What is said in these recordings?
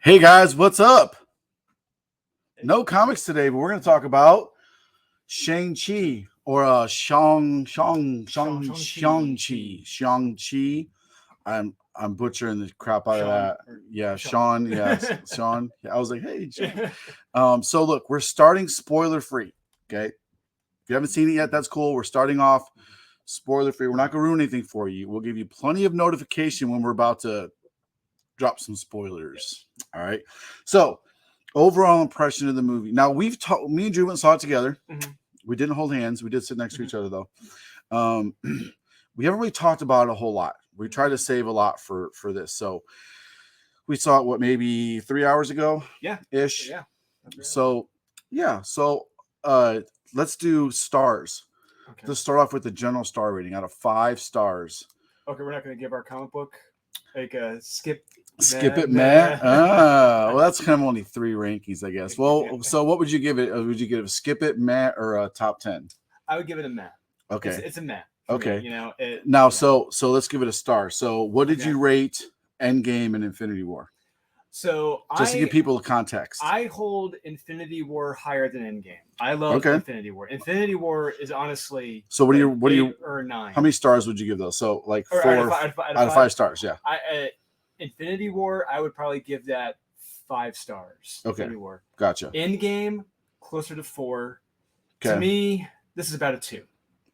Hey guys, what's up? No comics today, but we're going to talk about Shang-Chi or Shang-Chi. Shang-Chi. I'm butchering the crap out of Shawn that. or Yeah, Shawn. Shawn. Yes, Shawn. Yeah, I was like, hey, Shawn. So look, we're starting spoiler free. Okay, if you haven't seen it yet, that's cool. We're starting off spoiler free. We're not going to ruin anything for you. We'll give you plenty of notification when we're about to drop some spoilers. All right. So overall impression of the movie. Now we've talked. Me and Drew went and saw it together. Mhm. We didn't hold hands. We did sit next to each other though. Um, we haven't really talked about it a whole lot. We tried to save a lot for this. So we saw it maybe 3 hours ago. Yeah. Ish. Yeah. So yeah. So let's do stars. Okay. Let's start off with the general star rating out of 5 stars. Okay, we're not going to give our comic book like a skip. Skip it, Matt. Well, that's kind of only 3 rankings, I guess. Well, Yeah. so what would you give it? Would you give a skip it, Matt, or a top 10? I would give it a Matt. Okay, It's a Matt. Okay. Me, now, yeah. so let's give it a star. So, what did Okay. you rate Endgame and Infinity War? So Just to give people the context. I hold Infinity War higher than Endgame. I love Infinity War. Infinity War is honestly. So what do you or 9? How many stars would you give those? So like Or 4 out of 5 stars. Yeah. Infinity War, I would probably give that 5 stars. Okay. Infinity War. Gotcha. Endgame, closer to 4. Okay. To me, this is about a 2.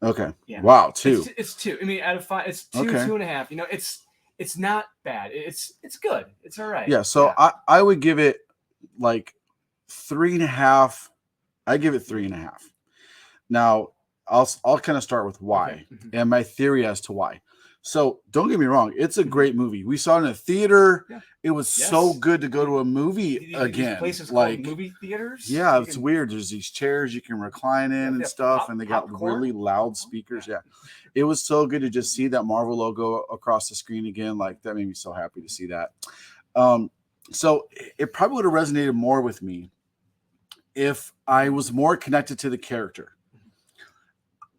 Okay. Yeah. Wow, 2. It's 2. I mean, out of 5, it's 2, 2.5. You know, it's not bad. It's good. It's all right. Yeah. So I would give it like 3.5. I give it 3.5. Now I'll kind of start with why. Okay. Mm-hmm. And my theory as to why. So don't get me wrong, it's a great movie. We saw it in a theater. Yeah. It was so good to go to a movie again. These places like called movie theaters. Yeah, it's weird. There's these chairs you can recline in and stuff, and they got really loud speakers. Yeah, it was so good to just see that Marvel logo across the screen again. Like that made me so happy to see that. So it probably would have resonated more with me if I was more connected to the character.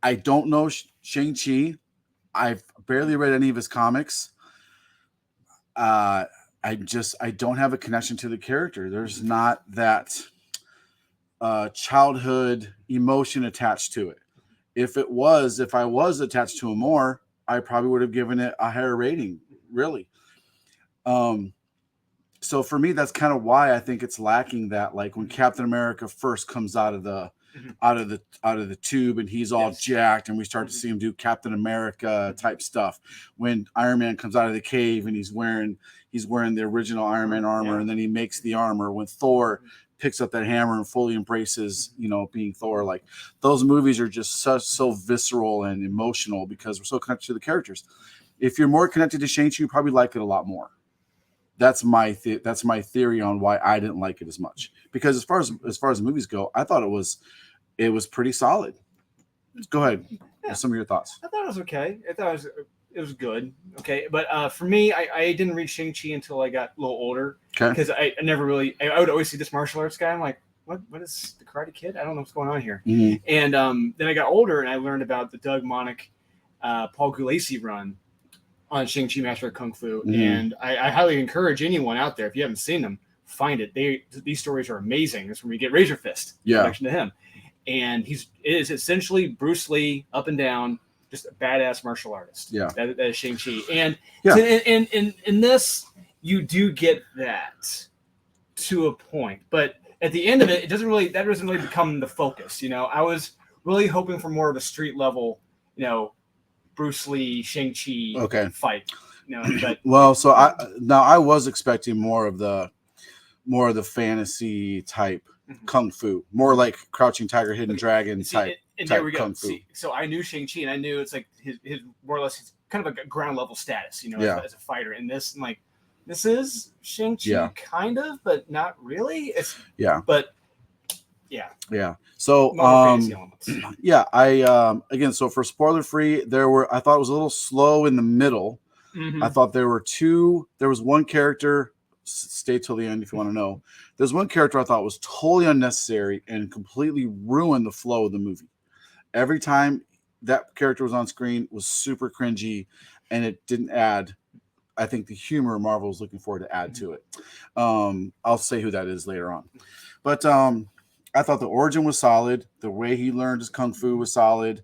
I don't know Shang-Chi. I've barely read any of his comics. I don't have a connection to the character. There's not that childhood emotion attached to it. If I was attached to him more, I probably would have given it a higher rating, really. So for me, that's kind of why I think it's lacking that, like when Captain America first comes out of the tube and he's all jacked and we start to see him do Captain America type stuff. When Iron Man comes out of the cave and he's wearing the original Iron Man armor and then he makes the armor. When Thor picks up that hammer and fully embraces, being Thor, like those movies are just so visceral and emotional because we're so connected to the characters. If you're more connected to Shang-Chi, you probably like it a lot more. That's my theory on why I didn't like it as much. Because as far as movies go, I thought it was pretty solid. Go ahead. Yeah. Some of your thoughts. I thought it was okay. I thought it was good. Okay, but for me, I didn't read Shang-Chi until I got a little older. Okay. Because I never really. I would always see this martial arts guy. I'm like, what is the Karate Kid? I don't know what's going on here. Mm-hmm. And then I got older and I learned about the Doug Monick, Paul Gulacy run on Shang-Chi Master of Kung Fu. Mm-hmm. And I highly encourage anyone out there, if you haven't seen them, find it. These stories are amazing. That's when we get Razor Fist. Yeah. Connection to him. And it is essentially Bruce Lee up and down, just a badass martial artist. Yeah. That is Shang-Chi. And so in this, you do get that to a point. But at the end of it, that doesn't really become the focus. I was really hoping for more of a street level, Bruce Lee, Shang-Chi fight. But well, so I was expecting more of the fantasy type kung fu, more like Crouching Tiger, Hidden Dragon type kung fu. So I knew Shang-Chi, and I knew it's like his more or less his kind of a ground level status, as a fighter. And this, and like, this is Shang-Chi, kind of, but not really. So I again, so for spoiler free, I thought it was a little slow in the middle. Mm-hmm. I thought there was one character. Stay till the end if you want to know. There's one character I thought was totally unnecessary and completely ruined the flow of the movie. Every time that character was on screen was super cringy, and it didn't add I think the humor Marvel is looking forward to add to it. I'll say who that is later on. But I thought the origin was solid. The way he learned his kung fu was solid.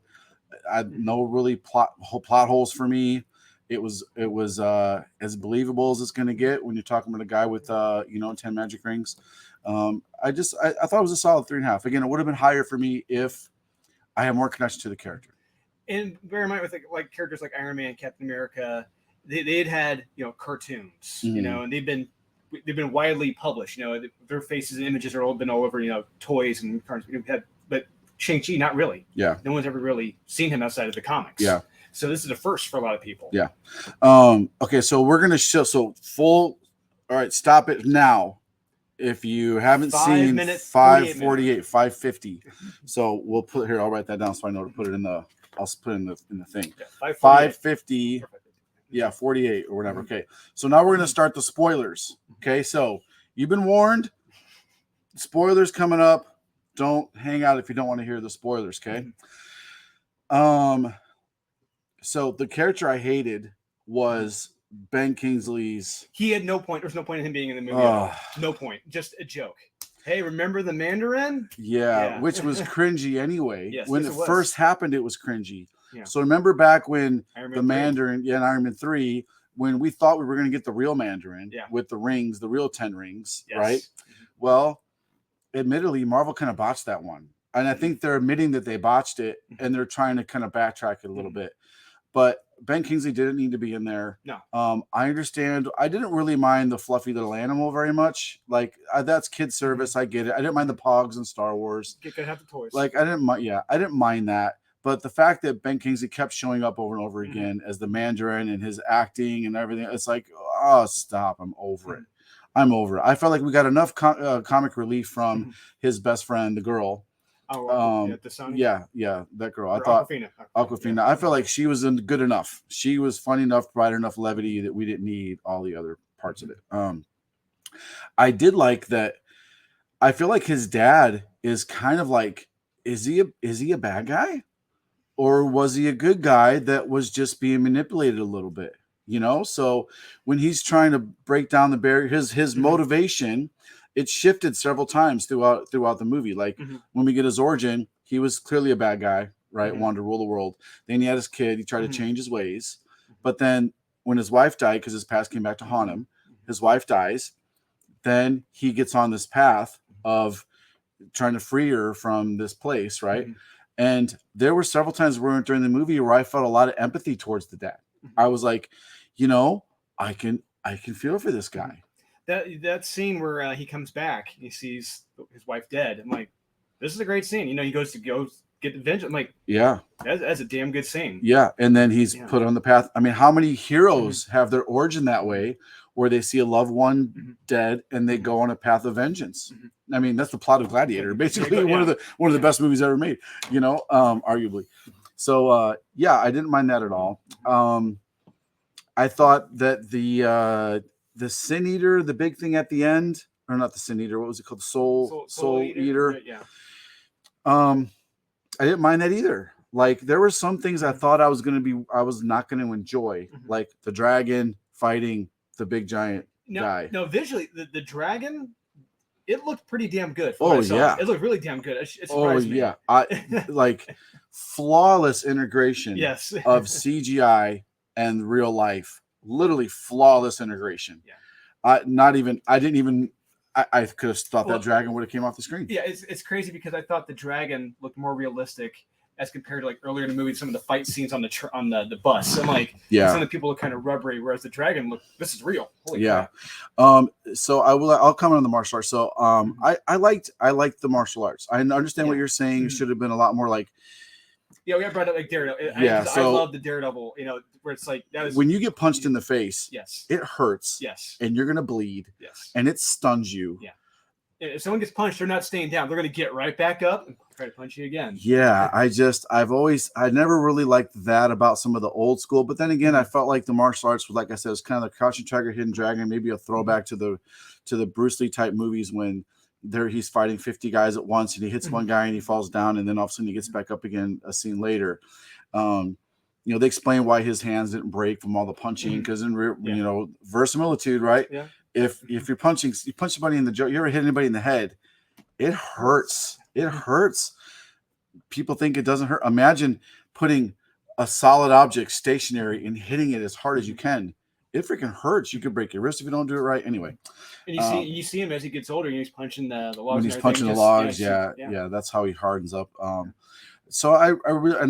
No really plot holes for me. It was as believable as it's going to get when you're talking about a guy with 10 magic rings. I thought it was a solid 3.5. Again, it would have been higher for me if I had more connection to the character. And bear in mind with like characters like Iron Man, Captain America, they had cartoons, and they've been widely published. Their faces and images are all been all over toys and cartoons. But Shang-Chi, not really. Yeah. No one's ever really seen him outside of the comics. Yeah. So this is a first for a lot of people. Yeah. Okay, so we're gonna show full. All right, stop it now. If you haven't seen 5:48, 5:50, so we'll put here. I'll write that down so I know to put it in the. I'll put it in the thing. Yeah, 5:50. Yeah, 48 or whatever. Okay, so now we're gonna start the spoilers. Okay, so you've been warned. Spoilers coming up. Don't hang out if you don't want to hear the spoilers. Okay. So the character I hated was Ben Kingsley's. He had no point. There's no point in him being in the movie. At all. No point. Just a joke. Hey, remember the Mandarin? Yeah. Which was cringy anyway. Yes, when it first happened, it was cringy. Yeah. So remember back when the 3. Mandarin, in Iron Man 3, when we thought we were going to get the real Mandarin with the rings, the real 10 rings, right? Well, admittedly, Marvel kind of botched that one. And I think they're admitting that they botched it, and they're trying to kind of backtrack it a little bit. But Ben Kingsley didn't need to be in there. No. I understand. I didn't really mind the fluffy little animal very much. Like, that's kid service. I get it. I didn't mind the Pogs in Star Wars. You could have the toys. Like, I didn't mind that. But the fact that Ben Kingsley kept showing up over and over again as the Mandarin and his acting and everything, it's like, oh, stop. I'm over it. I'm over it. I felt like we got enough comic relief from his best friend, the girl. The son. Yeah, that girl. I thought Awkwafina. I felt like she was good enough. She was funny enough, provided enough levity that we didn't need all the other parts of it. I did like that. I feel like his dad is kind of like, is he a bad guy, or was he a good guy that was just being manipulated a little bit? So when he's trying to break down the barrier, his motivation. It shifted several times throughout the movie. Like when we get his origin, he was clearly a bad guy, right? Wanted to rule the world. Then he had his kid. He tried to change his ways. But then when his wife died, because his past came back to haunt him, his wife dies. Then he gets on this path of trying to free her from this place, right? And there were several times during the movie where I felt a lot of empathy towards the dad. I was like, I can feel for this guy. That scene where he comes back, he sees his wife dead. I'm like, this is a great scene. He goes to get the vengeance. I'm like, yeah, that's a damn good scene. Yeah, and then he's put on the path. I mean, how many heroes have their origin that way, where they see a loved one dead and they go on a path of vengeance? I mean, that's the plot of Gladiator, basically one of the best movies ever made. Arguably. So I didn't mind that at all. I thought that the Sin Eater, the big thing at the end, or not the Sin Eater, what was it called? Soul Eater. Yeah. I didn't mind that either. Like, there were some things I thought I was not going to enjoy, like the dragon fighting the big giant guy. No, visually, the dragon, it looked pretty damn good. Yeah. It looked really damn good. It surprised me. Yeah. Like flawless integration of CGI and real life. Literally flawless integration. Yeah. I could have thought that dragon would have came off the screen. Yeah, it's crazy because I thought the dragon looked more realistic as compared to like earlier in the movie, some of the fight scenes on the bus. I'm like, some of the people look kind of rubbery, whereas the dragon this is real. Holy crap. So I'll comment on the martial arts. So I liked the martial arts. I understand what you're saying. It should have been a lot more like. Yeah, we brought up like Daredevil. I love the Daredevil. Where it's like that was when you get punched in the face. Yes, it hurts. Yes, and you're gonna bleed. Yes, and it stuns you. Yeah, if someone gets punched, they're not staying down. They're gonna get right back up and try to punch you again. Yeah, I never really liked that about some of the old school. But then again, I felt like the martial arts was, like I said, was kind of the Crouching Tiger, Hidden Dragon, maybe a throwback to the Bruce Lee type movies when he's fighting 50 guys at once and he hits one guy and he falls down and then all of a sudden he gets back up again a scene later. they explain why his hands didn't break from all the punching, because verisimilitude, right? Yeah. If you punch somebody in the jaw, you ever hit anybody in the head, it hurts. It hurts. People think it doesn't hurt. Imagine putting a solid object stationary and hitting it as hard as you can. It freaking hurts. You could break your wrist if you don't do it right. Anyway. And you see him as he gets older, and he's punching the logs. When he's punching the logs, that's how he hardens up. So I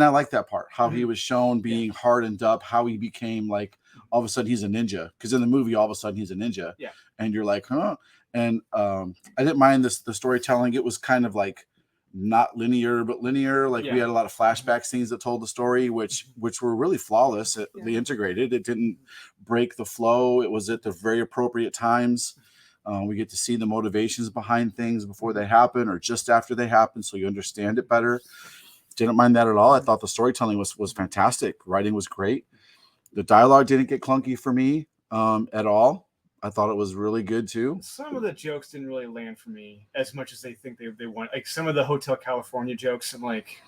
like that part, how he was shown being hardened up, how he became like all of a sudden he's a ninja, because in the movie all of a sudden he's a ninja, and you're like, huh? And I didn't mind the storytelling. It was kind of like not linear, but linear. Like we had a lot of flashback scenes that told the story, which were really flawless. They integrated. It didn't break the flow. It was at the very appropriate times. We get to see the motivations behind things before they happen or just after they happen, so you understand it better. Didn't mind that at all. I thought the storytelling was fantastic. Writing was great. The dialogue didn't get clunky for me at all. I thought it was really good too. Some of the jokes didn't really land for me as much as they think they want. Like some of the Hotel California jokes, I'm like,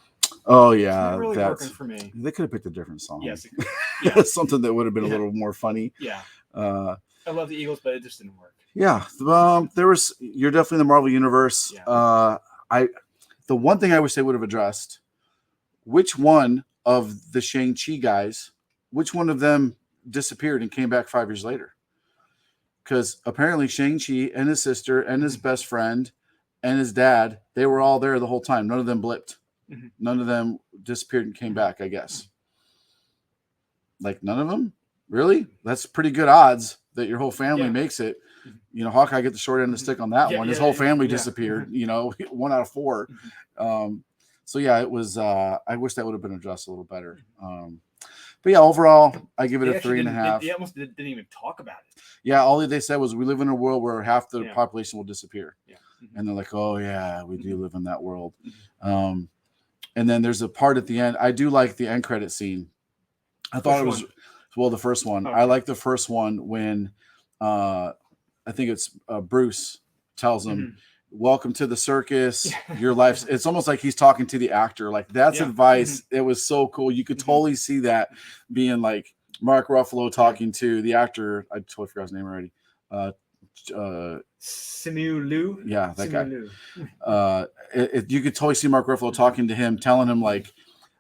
oh yeah, it's not really working for me. They could have picked a different song. Yes, something that would have been a little more funny. Yeah. I love the Eagles, but it just didn't work. Yeah, you're definitely in the Marvel universe. Yeah. The one thing I wish they would have addressed, which one of the Shang-Chi guys, which one of them disappeared and came back 5 years later? Because apparently Shang-Chi and his sister and his best friend and his dad, they were all there the whole time. None of them blipped. Mm-hmm. None of them disappeared and came back, I guess. Like none of them? Really? That's pretty good odds that your whole family makes it. Hawkeye get the short end of the stick on that one. His whole family disappeared, 1 out of 4. So yeah, it was, I wish that would have been addressed a little better. But yeah, overall, I give it a 3.5. They almost didn't even talk about it. Yeah, all they said was we live in a world where half the population will disappear. Yeah. And they're like, oh yeah, we do live in that world. And then there's a part at the end. I do like the end credit scene. I thought it was the first one. Okay. I like the first one when I think it's Bruce tells him, welcome to the circus. Your life's, it's almost like he's talking to the actor. Like that's advice. It was so cool. You could totally see that being like Mark Ruffalo talking to the actor. I totally forgot his name already. Simu Liu. Yeah, that guy. You could totally see Mark Ruffalo talking to him, telling him like,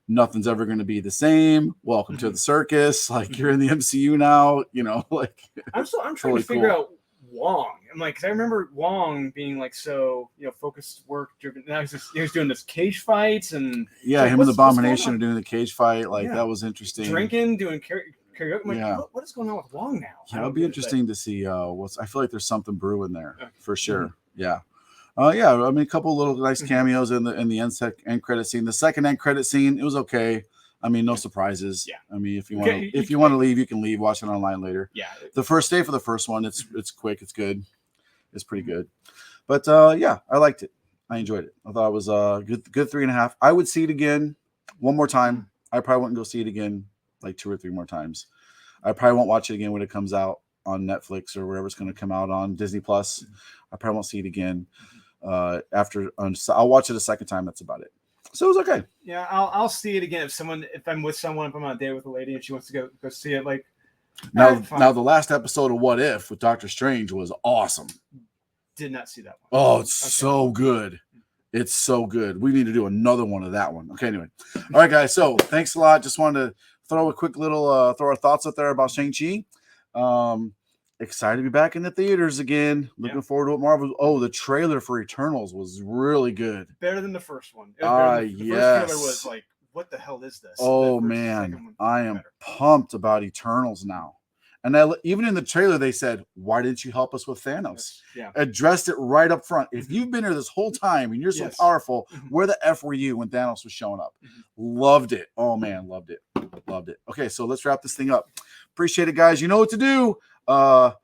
nothing's ever going to be the same. Welcome to the circus. Like you're in the MCU now, like I'm trying to figure out Wong. I'm like, cause I remember Wong being like, so, focused work driven. Now he was doing this cage fights and him and the Abomination are doing the cage fight. Like that was interesting. Drinking, doing karaoke. I'm like, what is going on with Wong now? Yeah, it'll be interesting to see I feel like there's something brewing there for sure. Yeah. I mean, a couple little nice cameos in the end credit scene. The second end credit scene, it was okay. I mean, no surprises. Yeah. I mean, if you want to leave, you can leave. Watch it online later. Yeah. The first day for the first one, it's quick. It's good. It's pretty good. But I liked it. I enjoyed it. I thought it was a good 3.5. I would see it again one more time. I probably wouldn't go see it again like 2 or 3 more times. I probably won't watch it again when it comes out on Netflix or wherever it's going to come out on Disney Plus. I probably won't see it again. I'll watch it a second time. That's about it. So it was okay. Yeah, I'll see it again if I'm with someone, if I'm on a date with a lady and she wants to go see it. Like now the last episode of What If with Doctor Strange was awesome. Did not see that one. Oh, it's so good. It's so good. We need to do another one of that one. Okay, anyway. All right, guys. So thanks a lot. Just wanted to throw a quick little throw our thoughts out there about Shang-Chi. Excited to be back in the theaters again. Looking forward to what Marvel. Oh, the trailer for Eternals was really good. Better than the first one. The first trailer was like, what the hell is this? Oh man, I am pumped about Eternals now. And even in the trailer, they said, "Why didn't you help us with Thanos?" Yeah, addressed it right up front. If you've been here this whole time and you're so powerful, where the f were you when Thanos was showing up? Loved it. Oh man, loved it. Okay, so let's wrap this thing up. Appreciate it, guys. You know what to do. Buy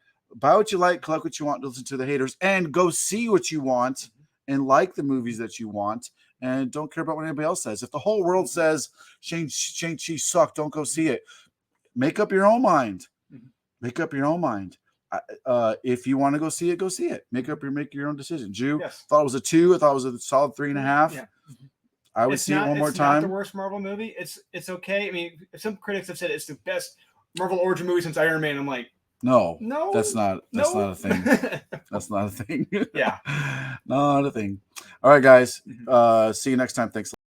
what you like, collect what you want, listen to the haters, and go see what you want and like the movies that you want, and don't care about what anybody else says. If the whole world says Shang-Chi sucked, don't go see it. Make up your own mind. Make up your own mind. If you want to go see it, go see it. Make your own decision. Thought it was a 2. I thought it was a solid 3.5. Yeah. I would see it one more time. It's not the worst Marvel movie. It's okay. I mean, some critics have said it's the best Marvel origin movie since Iron Man. I'm like, no, no, that's not a thing. That's not a thing. Yeah, not a thing. All right, guys. See you next time. Thanks.